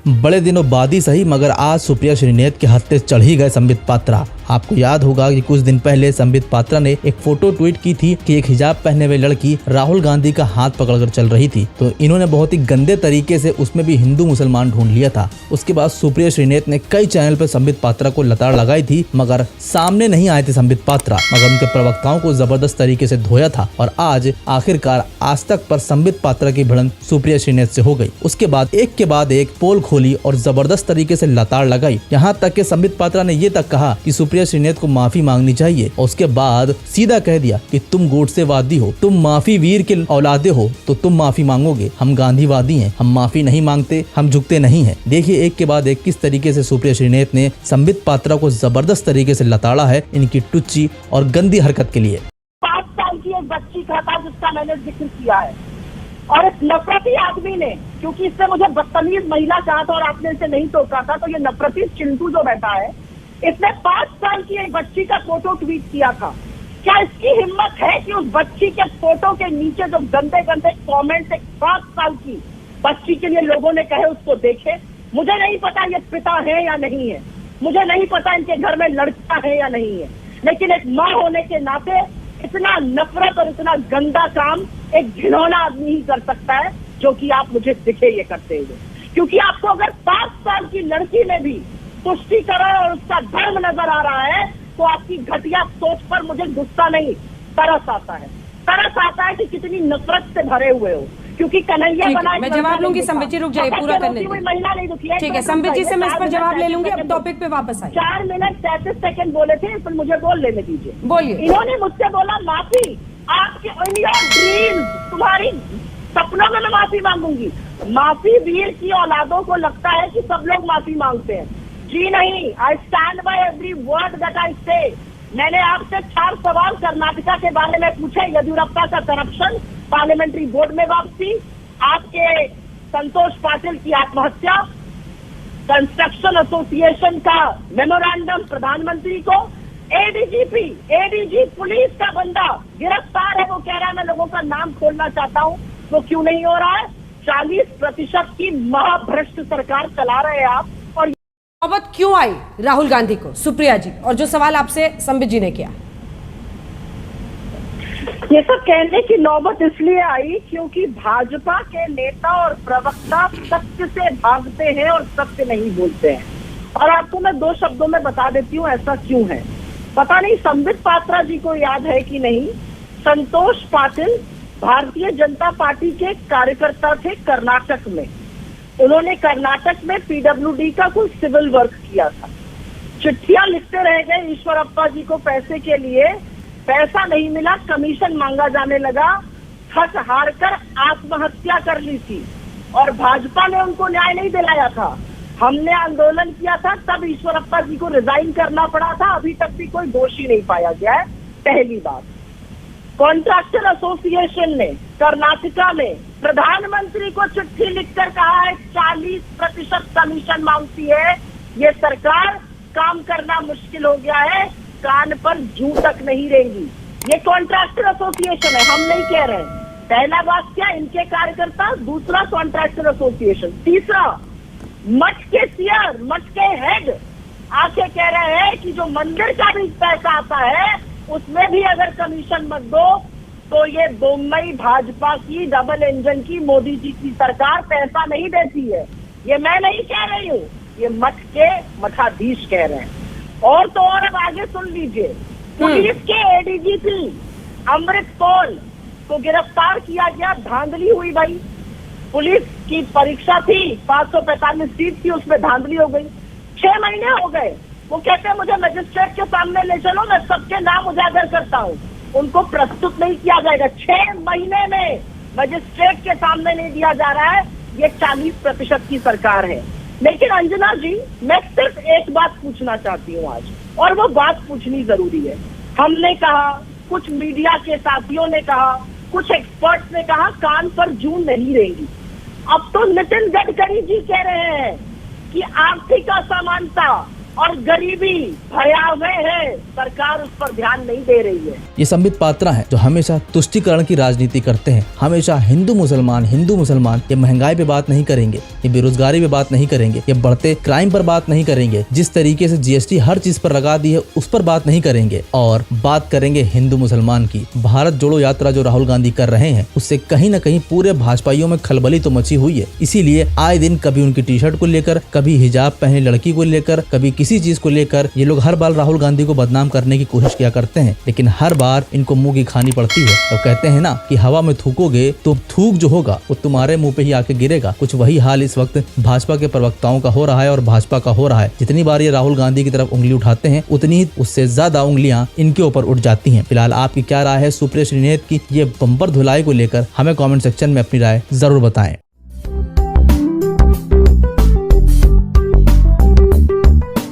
बड़े दिनों बाद ही सही मगर आज सुप्रिया श्रीनेत के हत्थे चढ़ ही गए संबित पात्रा। आपको याद होगा कि कुछ दिन पहले संबित पात्रा ने एक फोटो ट्वीट की थी कि एक हिजाब पहने हुए लड़की राहुल गांधी का हाथ पकड़कर चल रही थी, तो इन्होंने बहुत ही गंदे तरीके से उसमें भी हिंदू मुसलमान ढूंढ लिया था। उसके बाद सुप्रिया श्रीनेत ने कई चैनल पर संबित पात्रा को लताड़ लगाई थी मगर सामने नहीं आए थे संबित पात्रा, मगर उनके प्रवक्ताओं को जबरदस्त तरीके से धोया था और आज आखिरकार आज तक पर संबित पात्रा की भिड़ंत सुप्रिया श्रीनेत से हो गई। उसके बाद एक पोल खोली और जबरदस्त तरीके से लताड़ लगाई, यहाँ तक कि संबित पात्रा ने ये तक कहा कि सुप्रिया श्रीनेत को माफी मांगनी चाहिए और उसके बाद सीधा कह दिया कि तुम गोडसेवादी हो, तुम माफी वीर के औलादे हो तो तुम माफी मांगोगे, हम गांधीवादी हैं, हम माफी नहीं मांगते, हम झुकते नहीं हैं। देखिए एक के बाद एक किस तरीके से सुप्रिया श्रीनेत ने संबित पात्रा को जबरदस्त तरीके से लताड़ा है इनकी टुच्ची और गंदी हरकत के लिए। 5 साल की एक बच्ची का था जिसका मैंने जिक्र किया है और इस नफरती आदमी ने, क्योंकि इससे मुझे बदतमीज महिला कहा था और आपने इसे नहीं टोका था, तो ये नफरती चिंटू जो बैठा है इसने 5 साल की एक बच्ची का फोटो ट्वीट किया था। क्या इसकी हिम्मत है कि उस बच्ची के फोटो के नीचे जो गंदे गंदे कमेंट्स एक 5 साल की बच्ची के लिए लोगों ने कहे उसको देखे? मुझे नहीं पता ये पिता है या नहीं है, मुझे नहीं पता इनके घर में लड़का है या नहीं है, लेकिन एक माँ होने के नाते इतना नफरत और इतना गंदा काम एक घिनौना आदमी ही कर सकता है, जो कि आप मुझे दिखे ये करते हुए। क्योंकि आपको अगर 5 साल की लड़की में भी तुष्टीकरण और उसका धर्म नजर आ रहा है तो आपकी घटिया सोच पर मुझे गुस्सा नहीं तरस आता है। तरस आता है कि कितनी नफरत से भरे हुए हो, क्योंकि कन्हैया बनाए। मैं जवाब लूंगी, संबित जी रुक जाइए, पूरा करने दीजिए। महिला नहीं दुखी है, ठीक है, संबित जी से मैं इस पर जवाब ले लूंगी। अब टॉपिक पे वापस आइए। 4 मिनट 33 सेकंड बोले थे, इस पर मुझे बोल लेने दीजिए। बोलिए। इन्होंने मुझसे बोला माफी, आपके ड्रीम्स, तुम्हारी सपनों में मैं माफी मांगूंगी। माफी वीर की औलादों को लगता है कि सब लोग माफी मांगते हैं। जी नहीं, I stand by every word that I से। मैंने आपसे 4 सवाल कर्नाटका के बारे में पूछे, येदियुरप्पा का करप्शन, पार्लियामेंट्री बोर्ड में वापसी, आपके संतोष पाटिल की आत्महत्या, कंस्ट्रक्शन एसोसिएशन का मेमोरेंडम प्रधानमंत्री को, एडीजी पुलिस का बंदा गिरफ्तार है, वो कह रहा है मैं लोगों का नाम खोलना चाहता हूँ, वो क्यों नहीं हो रहा है? 40% की महाभ्रष्ट सरकार चला रहे हैं आप। और नौबत क्यों आई राहुल गांधी को, सुप्रिया जी, और जो सवाल आपसे संबित जी ने किया? ये सब कहने की नौबत इसलिए आई क्योंकि भाजपा के नेता और प्रवक्ता सत्य से भागते हैं और सत्य नहीं बोलते हैं। और आपको मैं 2 शब्दों में बता देती हूँ ऐसा क्यों है। पता नहीं संबित पात्रा जी को याद है कि नहीं, संतोष पाटिल भारतीय जनता पार्टी के कार्यकर्ता थे कर्नाटक में। उन्होंने कर्नाटक में पीडब्ल्यूडी का कोई सिविल वर्क किया था। चिट्ठियां लिखते रह गए ईश्वरप्पा जी को पैसे के लिए, पैसा नहीं मिला, कमीशन मांगा जाने लगा, थक हार कर आत्महत्या कर ली थी और भाजपा ने उनको न्याय नहीं दिलाया था। हमने आंदोलन किया था, तब ईश्वरप्पा जी को रिजाइन करना पड़ा था। अभी तक भी कोई दोषी नहीं पाया गया है। पहली बात, कॉन्ट्रैक्टर एसोसिएशन ने कर्नाटका में प्रधानमंत्री को चिट्ठी लिखकर कहा है 40% कमीशन मांगती है ये सरकार, काम करना मुश्किल हो गया है, कान पर जू तक नहीं रहेंगी। ये कॉन्ट्रैक्टर एसोसिएशन है, हम नहीं कह रहे हैं। पहला बात क्या, इनके कार्यकर्ता, दूसरा कॉन्ट्रैक्टर एसोसिएशन, तीसरा मठ के सियर, मठ के हेड आके कह रहे हैं कि जो मंदिर का भी पैसा आता है उसमें भी अगर कमीशन मत दो तो ये बम्बई भाजपा की डबल इंजन की मोदी जी की सरकार पैसा नहीं देती है। ये मैं नहीं कह रही हूँ, ये मठ के मठाधीश कह रहे हैं। और तो और अब आगे सुन लीजिए, पुलिस के एडीजीपी अमृत कौल को गिरफ्तार किया गया, धांधली हुई भाई। पुलिस की परीक्षा थी, 545 सीट थी, उसमें धांधली हो गई। 6 महीने हो गए, वो कहते हैं मुझे मजिस्ट्रेट के सामने ले चलो, मैं सबके नाम उजागर करता हूँ। उनको प्रस्तुत नहीं किया जाएगा। 6 महीने में मजिस्ट्रेट के सामने नहीं दिया जा रहा है। ये 40% की सरकार है। लेकिन अंजना जी, मैं सिर्फ एक बात पूछना चाहती हूँ आज, और वो बात पूछनी जरूरी है। हमने कहा, कुछ मीडिया के साथियों ने कहा, कुछ एक्सपर्ट्स ने कहा कान पर जून नहीं रहेगी। अब तो नितिन गडकरी जी कह रहे हैं कि आर्थिक असमानता, और गरीबी भयावह है, सरकार उस पर ध्यान नहीं दे रही है। ये संबित पात्रा हैं जो हमेशा तुष्टीकरण की राजनीति करते हैं, हमेशा हिंदू मुसलमान, ये महंगाई पे बात नहीं करेंगे, ये बेरोजगारी पे बात नहीं करेंगे, ये बढ़ते क्राइम पर बात नहीं करेंगे, जिस तरीके से जीएसटी हर चीज पर लगा दी है उस पर बात नहीं करेंगे, और बात करेंगे हिंदू मुसलमान की। भारत जोड़ो यात्रा जो राहुल गांधी कर रहे हैं उससे कहीं न कहीं पूरे भाजपाइयों में खलबली तो मची हुई है। इसीलिए आए दिन कभी उनकी टी शर्ट को लेकर, कभी हिजाब पहने लड़की को लेकर, कभी किसी चीज को लेकर ये लोग हर बार राहुल गांधी को बदनाम करने की कोशिश किया करते हैं, लेकिन हर बार इनको मुंह की खानी पड़ती है। तो कहते हैं ना कि हवा में थूकोगे तो थूक जो होगा वो तुम्हारे मुंह पे ही आके गिरेगा। कुछ वही हाल इस वक्त भाजपा के प्रवक्ताओं का हो रहा है और भाजपा का हो रहा है। जितनी बार ये राहुल गांधी की तरफ उंगली उठाते हैं उतनी ही उससे ज्यादा उंगलियां इनके ऊपर उठ जाती हैं। फिलहाल आपकी क्या राय है सुप्रिया श्रीनेत की ये बम्पर धुलाई को लेकर? हमें कमेंट सेक्शन में अपनी राय जरूर बताएं।